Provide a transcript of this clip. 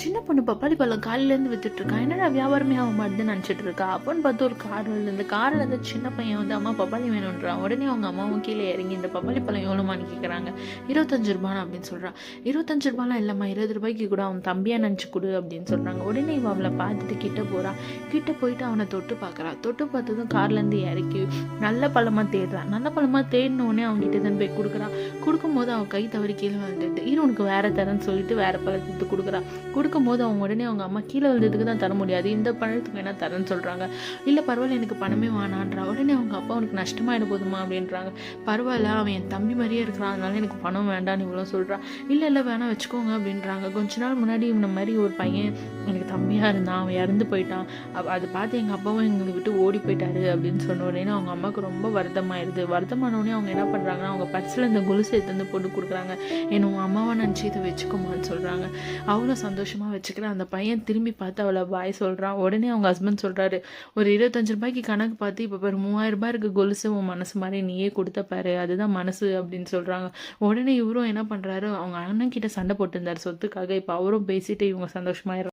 சின்ன பொண்ணு பப்பாளி பழம் காலையிலேருந்து வித்துட்ருக்கா, என்னடா வியாபாரமே ஆக மாட்டேதுன்னு நினச்சிட்டு இருக்கா. அப்போன்னு பார்த்து ஒரு கார் வருது. இந்த காரில் இருந்து சின்ன பையன் வந்து அம்மா பப்பாளி வேணுன்றான். உடனே அவங்க அம்மாவும் கீழே இறங்கி இந்த பப்பாளி பழம் எவ்வளோமான்னு கேட்குறாங்க. 25 ரூபாய் அப்படின்னு சொல்கிறான். 25 ரூபாலாம் இல்லைம்மா, 20 ரூபாய்க்கு கூட அவன் தம்பியாக நினச்சி கொடு அப்படின்னு சொல்கிறாங்க. உடனே இவன் அவளை பார்த்துட்டு கிட்ட போகிறான். கிட்ட போயிட்டு அவனை தொட்டு பார்க்குறான். தொட்டு பார்த்ததும் கார்லேருந்து இறக்கி நல்ல பழமாக தேடுறான். நல்ல பழமாக தேடினோடனே அவங்ககிட்ட தான் போய் கொடுக்குறான். கொடுக்கும்போது அவன் கை தவறி கீழே வந்துடுது. உனக்கு வேற தரேன்னு சொல்லிட்டு வேற பழத்துக்கு கொடுக்குறான். கொடுக்கும்போது அவங்க உடனே அவங்க அம்மா கீழே வந்ததுக்கு தான் தர முடியாது, இந்த பழத்துக்கு வேணா தரேன்னு சொல்கிறாங்க. இல்லை பரவாயில்ல, எனக்கு பணமே வேணான்றா. உடனே அவங்க அப்பா உனக்கு நஷ்டமாயிட போதுமா அப்படின்றாங்க. பரவாயில்ல, அவன் என் தம்பி மாதிரியே இருக்கிறான், அதனால எனக்கு பணம் வேண்டான்னு இவ்வளோ சொல்கிறான். இல்லை வேணாம் வச்சுக்கோங்க அப்படின்றாங்க. கொஞ்ச நாள் முன்னாடி இந்த மாதிரி ஒரு பையன் எனக்கு தம்பியாக இருந்தான், அவன் இறந்து போயிட்டான். அதை பார்த்து எங்கள் அப்பாவும் எங்களை விட்டு ஓடி போயிட்டாரு அப்படின்னு சொன்ன உடனே அவங்க அம்மாவுக்கு ரொம்ப வருத்தமாயிடுது. வருத்தமானோடனே அவங்க என்ன பண்ணுறாங்கன்னா அவங்க பர்ஸில் இந்த கொலுசு எடுத்து வந்து போட்டு கொடுக்குறாங்க. என்ன உன் அம்மாவை நினச்சி இதை வச்சுக்கோமான்னு சொல்கிறாங்க. அவ்வளோ சந்தோஷமாக வச்சுக்கிறேன். அந்த பையன் திரும்பி பார்த்து அவளை பாய் சொல்கிறான். உடனே அவங்க ஹஸ்பண்ட் சொல்கிறாரு, ஒரு 25 ரூபாய்க்கு கணக்கு பார்த்து இப்போ ஒரு 3000 ரூபாய் இருக்கு கொலுசு, உன் மனசு மாதிரி நீயே கொடுத்த பாரு, அதுதான் மனசு அப்படின்னு சொல்கிறாங்க. உடனே இவரும் என்ன பண்ணுறாரு, அவங்க அண்ணன் கிட்ட சண்டை போட்டுருந்தார் சொத்துக்காக. இப்போ அவரும் பேசிட்டு இவங்க சந்தோஷமாயிடுறாங்க.